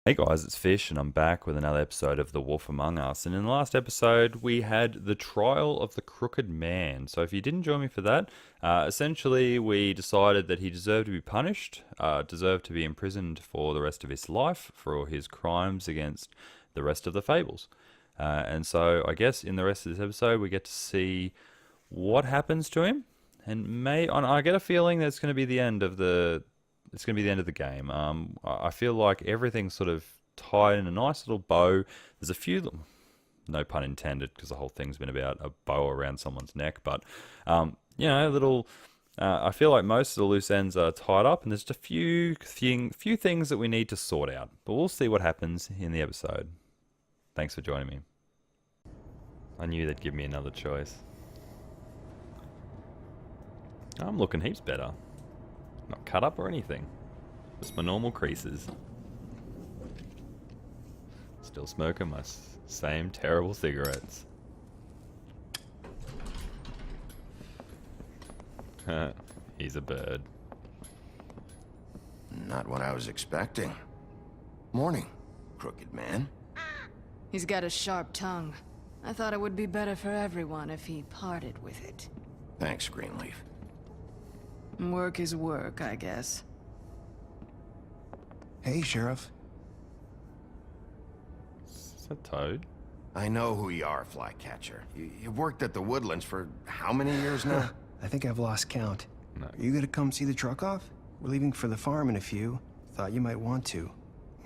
Hey guys, it's Fish, and I'm back with another episode of The Wolf Among Us. And in the last episode, we had the trial of the Crooked Man. So if you didn't join me for that, essentially we decided that he deserved to be punished, deserved to be imprisoned for the rest of his life for his crimes against the rest of the Fables. And so I guess in the rest of this episode, we get to see what happens to him, and I get a feeling that it's going to be the end of the game. I feel like everything's sort of tied in a nice little bow. There's a few, no pun intended, because the whole thing's been about a bow around someone's neck. But little. I feel like most of the loose ends are tied up, and there's just a few things that we need to sort out. But we'll see what happens in the episode. Thanks for joining me. I knew they'd give me another choice. I'm looking heaps better. Not cut up or anything. Just my normal creases. Still smoking my same terrible cigarettes. He's a bird. Not what I was expecting. Morning, Crooked Man. He's got a sharp tongue. I thought it would be better for everyone if he parted with it. Thanks, Greenleaf. Work is work, I guess. Hey, Sheriff. Is that Toad? I know who you are, Flycatcher. You've worked at the Woodlands for how many years now? I think I've lost count. No. Are you gonna come see the truck off? We're leaving for the farm in a few. Thought you might want to.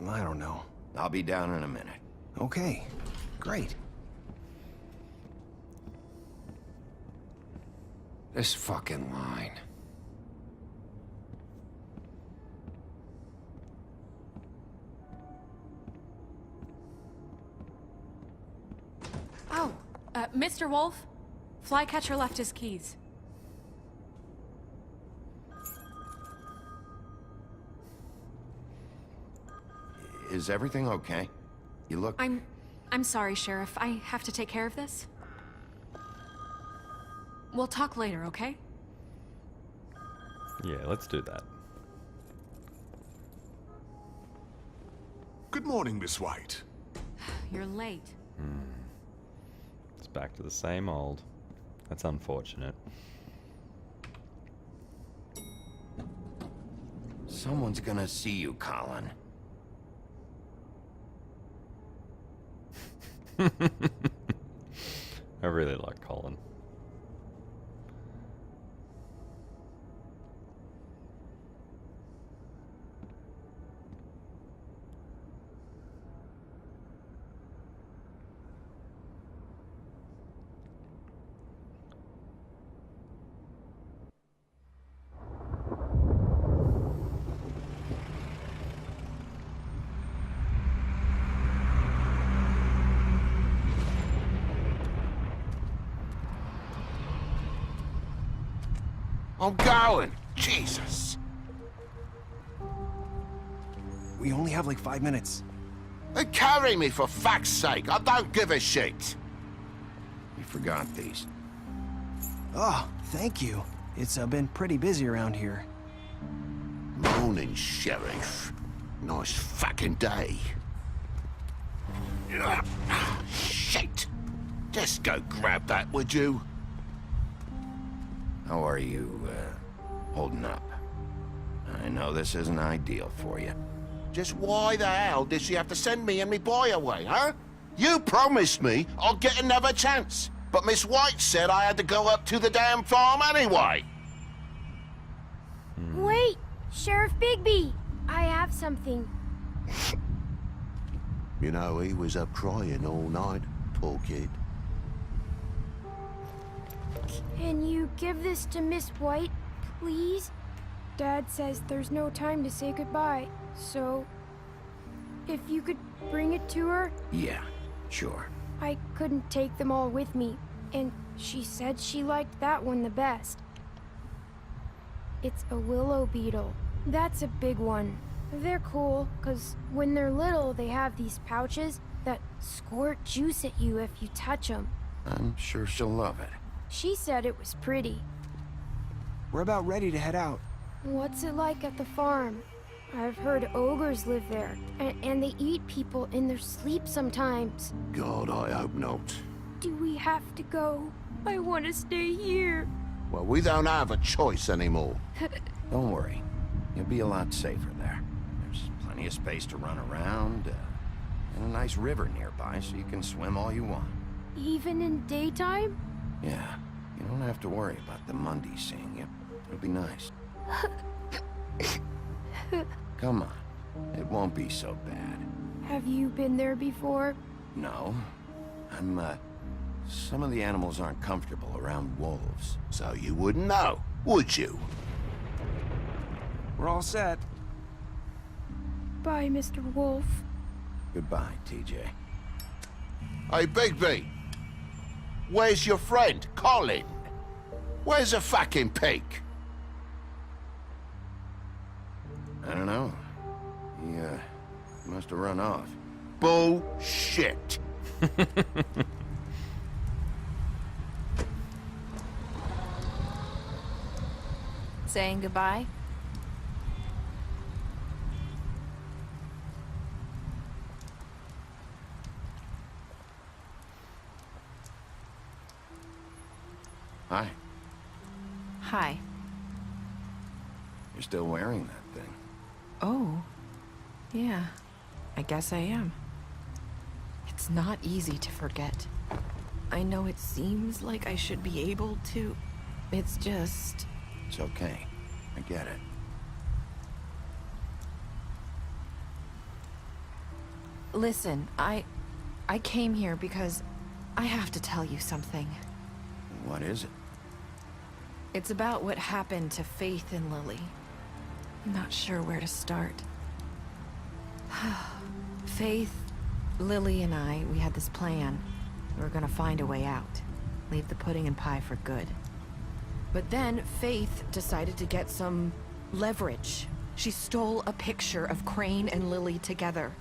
I don't know. I'll be down in a minute. Okay, great. This fucking line. Oh, Mr. Wolf, Flycatcher left his keys. Is everything okay? You look... I'm sorry, Sheriff. I have to take care of this. We'll talk later, okay? Yeah, let's do that. Good morning, Miss White. You're late. It's back to the same old. That's unfortunate. Someone's gonna see you, Colin. I really like Colin. I'm going! Jesus! We only have like 5 minutes. Carry me, for fuck's sake! I don't give a shit! You forgot these. Oh, thank you. It's been pretty busy around here. Morning, Sheriff. Nice fucking day. Shit! Just go grab that, would you? How are you, holding up? I know this isn't ideal for you. Just why the hell did she have to send me and me boy away, huh? You promised me I'd get another chance, but Miss White said I had to go up to the damn farm anyway. Wait, Sheriff Bigby, I have something. You know, he was up crying all night, poor kid. Can you give this to Miss White, please? Dad says there's no time to say goodbye, so if you could bring it to her. Yeah, sure. I couldn't take them all with me, and she said she liked that one the best. It's a willow beetle. That's a big one. They're cool, 'cause when they're little, they have these pouches that squirt juice at you if you touch them. I'm sure she'll love it. She said it was pretty. We're about ready to head out. What's it like at the farm? I've heard ogres live there, and they eat people in their sleep sometimes. God, I hope not. Do we have to go? I want to stay here. Well, we don't have a choice anymore. Don't worry. You'll be a lot safer there. There's plenty of space to run around, and a nice river nearby so you can swim all you want. Even in daytime? Yeah, you don't have to worry about the Mundies seeing you. It'll be nice. Come on. It won't be so bad. Have you been there before? No. Some of the animals aren't comfortable around wolves. So you wouldn't know, would you? We're all set. Bye, Mr. Wolf. Goodbye, TJ. Hey, Bigby. Where's your friend, Colin? Where's the fucking pig? I don't know. He must have run off. Bullshit. Saying goodbye? Hi. Hi. You're still wearing that thing. Oh, yeah, I guess I am. It's not easy to forget. I know it seems like I should be able to. It's just... It's okay. I get it. Listen, I came here because I have to tell you something. What is it? It's about what happened to Faith and Lily. I'm not sure where to start. Faith, Lily, and I, we had this plan. We were gonna find a way out. Leave the pudding and pie for good. But then Faith decided to get some leverage. She stole a picture of Crane and Lily together.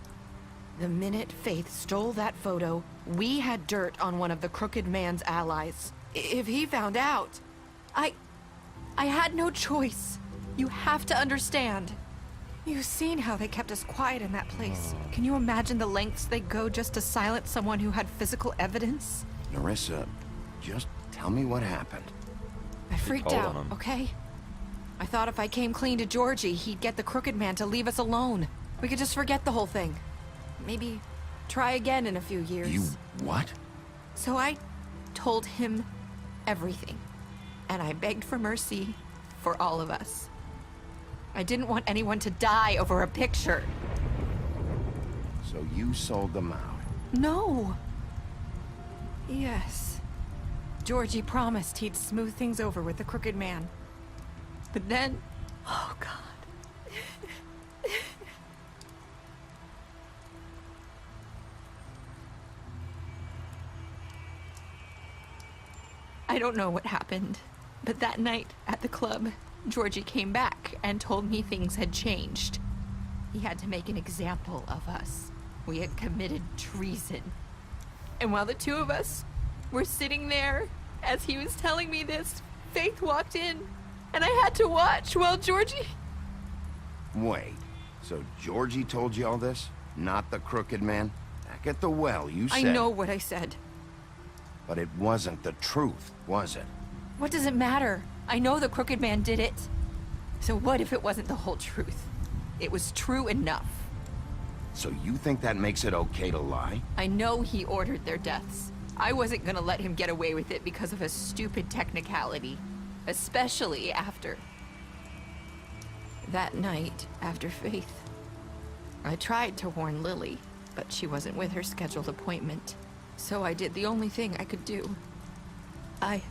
The minute Faith stole that photo, we had dirt on one of the Crooked Man's allies. If he found out, I had no choice. You have to understand. You've seen how they kept us quiet in that place. Can you imagine the lengths they go just to silence someone who had physical evidence? Narissa, just tell me what happened. I freaked told out, on him. okay? I thought if I came clean to Georgie, he'd get the Crooked Man to leave us alone. We could just forget the whole thing. Maybe try again in a few years. You what? So I told him everything. And I begged for mercy for all of us. I didn't want anyone to die over a picture. So you sold them out. No. Yes. Georgie promised he'd smooth things over with the Crooked Man. But then... Oh, God. I don't know what happened, but that night at the club, Georgie came back and told me things had changed. He had to make an example of us. We had committed treason. And while the two of us were sitting there, as he was telling me this, Faith walked in, and I had to watch while Georgie... Wait, so Georgie told you all this? Not the Crooked Man? Back at the well, you said... I know what I said. But it wasn't the truth, was it? What does it matter? I know the Crooked Man did it. So what if it wasn't the whole truth? It was true enough. So you think that makes it okay to lie? I know he ordered their deaths. I wasn't gonna let him get away with it because of a stupid technicality. Especially after... that night, after Faith. I tried to warn Lily, but she wasn't with her scheduled appointment. So I did the only thing I could do. I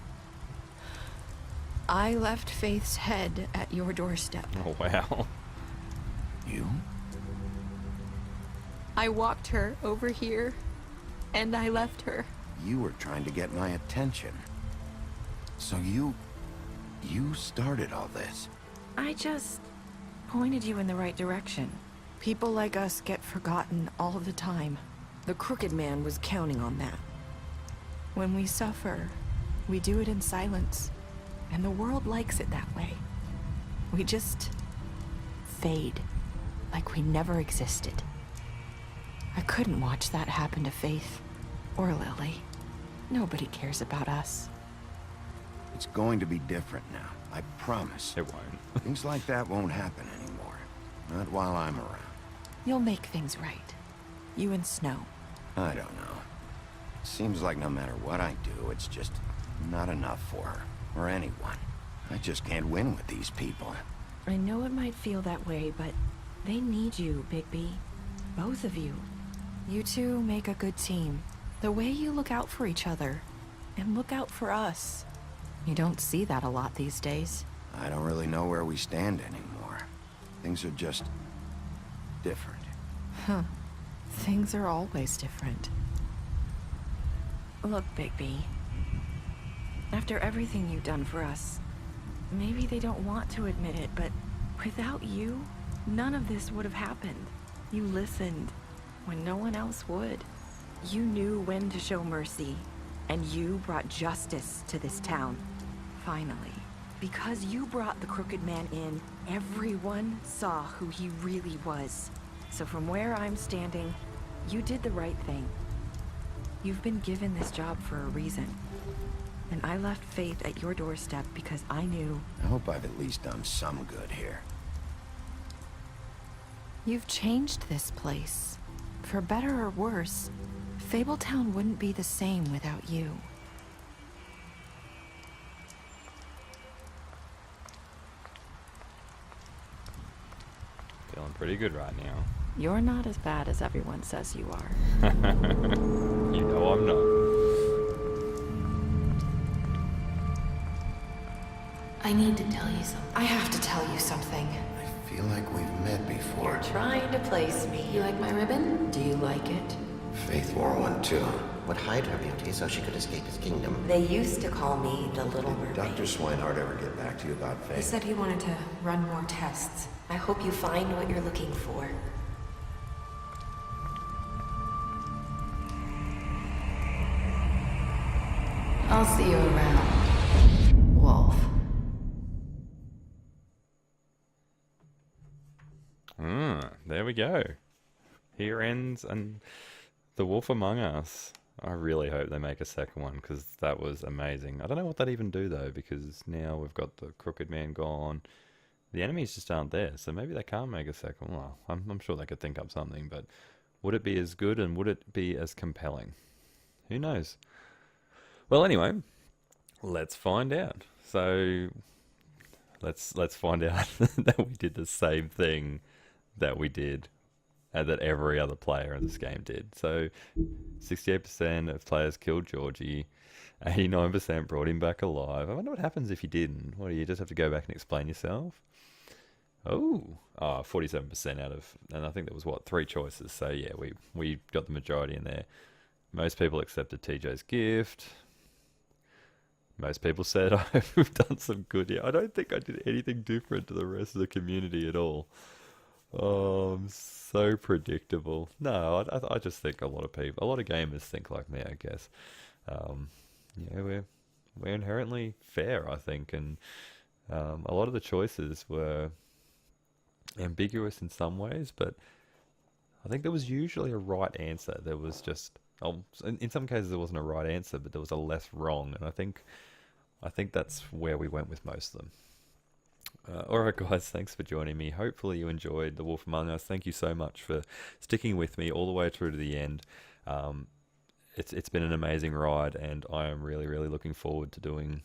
left Faith's head at your doorstep. Oh, wow. You? I walked her over here, and I left her. You were trying to get my attention. So you started all this. I just pointed you in the right direction. People like us get forgotten all the time. The Crooked Man was counting on that. When we suffer, we do it in silence. And the world likes it that way. We just fade. like we never existed. I couldn't watch that happen to Faith or Lily. Nobody cares about us. It's going to be different now, I promise. It won't. Things like that won't happen anymore. Not while I'm around. You'll make things right. You and Snow. I don't know. It seems like no matter what I do, it's just not enough for her, or anyone. I just can't win with these people. I know it might feel that way, but they need you, Bigby. Both of you. You two make a good team. The way you look out for each other, and look out for us. You don't see that a lot these days. I don't really know where we stand anymore. Things are just different. Huh. Things are always different. Look, Bigby. After everything you've done for us, maybe they don't want to admit it, but without you, none of this would have happened. You listened when no one else would. You knew when to show mercy, and you brought justice to this town. Finally. Because you brought the Crooked Man in, everyone saw who he really was. So from where I'm standing, you did the right thing. You've been given this job for a reason. And I left Faith at your doorstep because I knew... I hope I've at least done some good here. You've changed this place. For better or worse, Fabletown wouldn't be the same without you. Feeling pretty good right now. You're not as bad as everyone says you are. You know I'm not. I need to tell you something. I have to tell you something. I feel like we've met before. You're trying to place me. You like my ribbon? Do you like it? Faith wore one too. Would hide her beauty so she could escape his kingdom. They used to call me the Little Mermaid. Dr. Swinehart ever get back to you about Faith? He said he wanted to run more tests. I hope you find what you're looking for. I'll see you around, Wolf. There we go. Here ends The Wolf Among Us. I really hope they make a second one because that was amazing. I don't know what that even do though, because now we've got the Crooked Man gone. The enemies just aren't there, so maybe they can't make a second one. Well, I'm sure they could think up something, but would it be as good and would it be as compelling? Who knows? Well, anyway, let's find out. So let's find out that we did the same thing that we did and that every other player in this game did. So 68% of players killed Georgie, 89% brought him back alive. I wonder what happens if you didn't. What, do you just have to go back and explain yourself? Oh, 47% out of, and I think there was what, 3 choices. So yeah, we got the majority in there. Most people accepted TJ's gift. Most people said I've done some good here. I don't think I did anything different to the rest of the community at all. Oh, I'm so predictable. No, I just think a lot of gamers think like me, I guess. Yeah, we're inherently fair, I think, and a lot of the choices were ambiguous in some ways, but I think there was usually a right answer. There was just, in some cases there wasn't a right answer, but there was a less wrong, and I think that's where we went with most of them. Alright guys, thanks for joining me. Hopefully you enjoyed The Wolf Among Us. Thank you so much for sticking with me all the way through to the end. It's been an amazing ride, and I am really looking forward to doing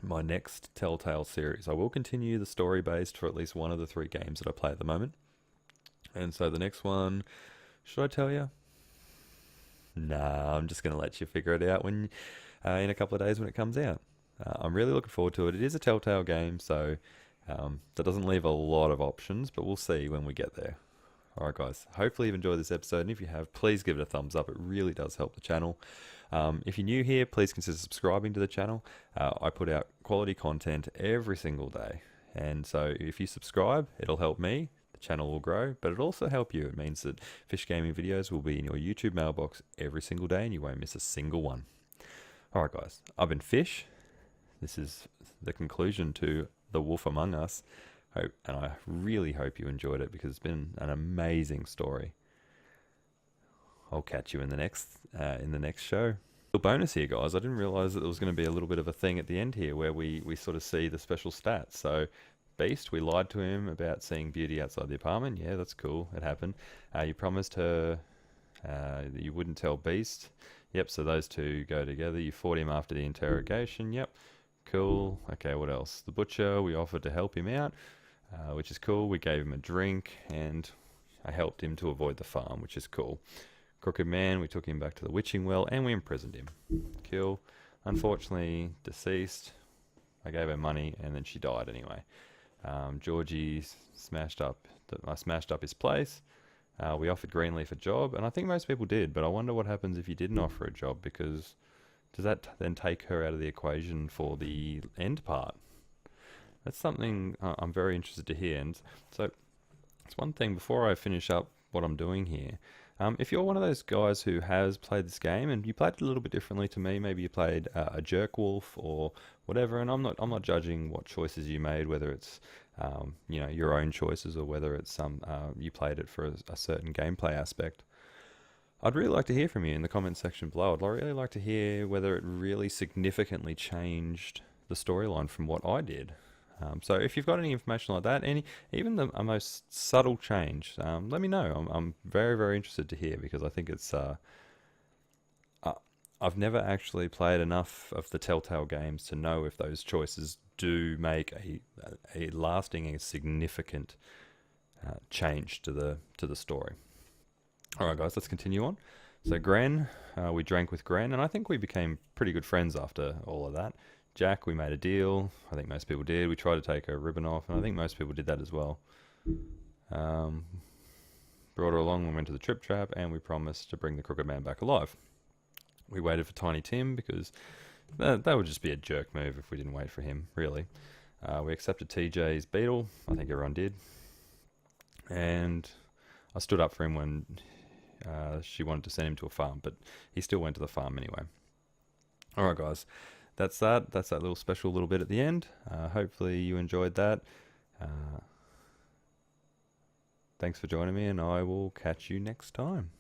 my next Telltale series. I will continue the story based for at least one of the 3 games that I play at the moment. And so the next one, should I tell you? Nah, I'm just going to let you figure it out when in a couple of days when it comes out. I'm really looking forward to it. It is a Telltale game, so that doesn't leave a lot of options, but we'll see when we get there. Alright guys, hopefully you've enjoyed this episode, and if you have, please give it a thumbs up. It really does help the channel. If you're new here, please consider subscribing to the channel. I put out quality content every single day, and so if you subscribe, it'll help me. The channel will grow, but it'll also help you. It means that Fish Gaming videos will be in your YouTube mailbox every single day, and you won't miss a single one. Alright guys, I've been Fish. This is the conclusion to The Wolf Among Us. And I really hope you enjoyed it because it's been an amazing story. I'll catch you in the next show. The bonus here, guys, I didn't realize that there was going to be a little bit of a thing at the end here where we sort of see the special stats. So Beast, we lied to him about seeing Beauty outside the apartment. Yeah, that's cool. It happened. You promised her that you wouldn't tell Beast. Yep, so those two go together. You fought him after the interrogation. Yep, cool. Okay, what else? The Butcher, we offered to help him out, which is cool. We gave him a drink, and I helped him to avoid the farm, which is cool. Crooked Man, we took him back to the witching well, and we imprisoned him. Cool. Unfortunately, deceased. I gave her money, and then she died anyway. Georgie I smashed up his place. We offered Greenleaf a job, and I think most people did, but I wonder what happens if you didn't offer a job, because does that then take her out of the equation for the end part? That's something I'm very interested to hear. And so it's one thing, before I finish up what I'm doing here, if you're one of those guys who has played this game and you played it a little bit differently to me, maybe you played a jerk wolf or whatever, and I'm not judging what choices you made, whether it's your own choices or whether it's you played it for a certain gameplay aspect. I'd really like to hear from you in the comments section below. I'd really like to hear whether it really significantly changed the storyline from what I did. So if you've got any information like that, even a most subtle change, let me know. I'm very, very interested to hear, because I think it's... I've never actually played enough of the Telltale games to know if those choices do make a lasting and significant change to the story. Alright guys, let's continue on. So Gren, we drank with Gren, and I think we became pretty good friends after all of that. Jack, we made a deal. I think most people did. We tried to take her ribbon off, and I think most people did that as well. Brought her along when we went to the Trip Trap, and we promised to bring the Crooked Man back alive. We waited for Tiny Tim, because that would just be a jerk move if we didn't wait for him, really. We accepted TJ's beetle. I think everyone did. And I stood up for him when she wanted to send him to a farm, but he still went to the farm anyway. Alright guys, that's that little special little bit at the end. Hopefully you enjoyed that. Thanks for joining me, and I will catch you next time.